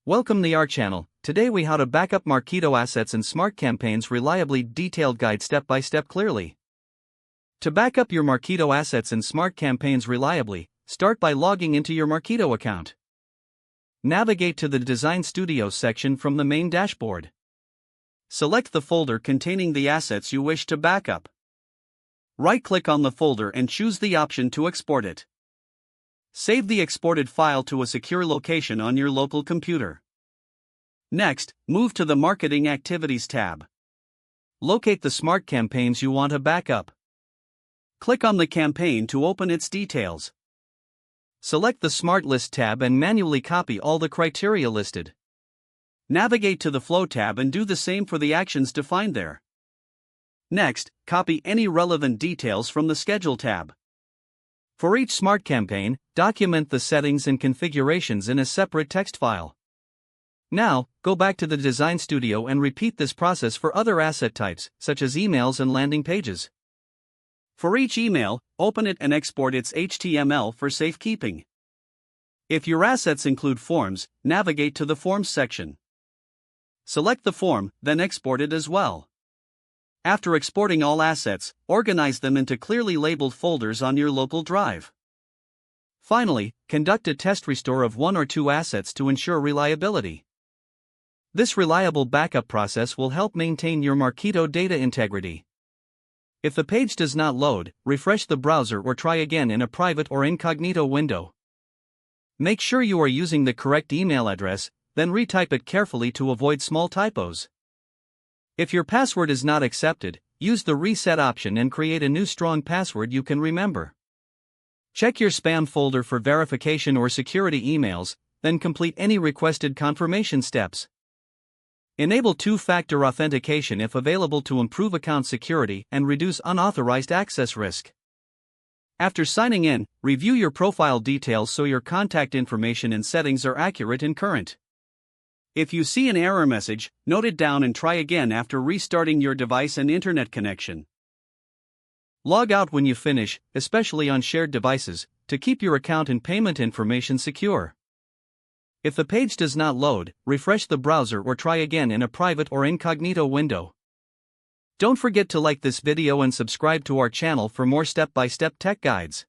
Welcome to our channel. Today we how to backup Marketo assets and smart campaigns reliably. Detailed guide step by step clearly. To backup your Marketo assets and smart campaigns reliably, start by logging into your Marketo account. Navigate to the Design Studio section from the main dashboard. Select the folder containing the assets you wish to backup. Right-click on the folder and choose the option to export it. Save the exported file to a secure location on your local computer. Next, move to the Marketing Activities tab. Locate the smart campaigns you want to backup. Click on the campaign to open its details. Select the Smart List tab and manually copy all the criteria listed. Navigate to the Flow tab and do the same for the actions defined there. Next, copy any relevant details from the Schedule tab. For each smart campaign, document the settings and configurations in a separate text file. Now, go back to the Design Studio and repeat this process for other asset types, such as emails and landing pages. For each email, open it and export its HTML for safekeeping. If your assets include forms, navigate to the Forms section. Select the form, then export it as well. After exporting all assets, organize them into clearly labeled folders on your local drive. Finally, conduct a test restore of one or two assets to ensure reliability. This reliable backup process will help maintain your Marketo data integrity. If the page does not load, refresh the browser or try again in a private or incognito window. Make sure you are using the correct email address, then retype it carefully to avoid small typos. If your password is not accepted, use the reset option and create a new strong password you can remember. Check your spam folder for verification or security emails, then complete any requested confirmation steps. Enable two-factor authentication if available to improve account security and reduce unauthorized access risk. After signing in, review your profile details so your contact information and settings are accurate and current. If you see an error message, note it down and try again after restarting your device and internet connection. Log out when you finish, especially on shared devices, to keep your account and payment information secure. If the page does not load, refresh the browser or try again in a private or incognito window. Don't forget to like this video and subscribe to our channel for more step-by-step tech guides.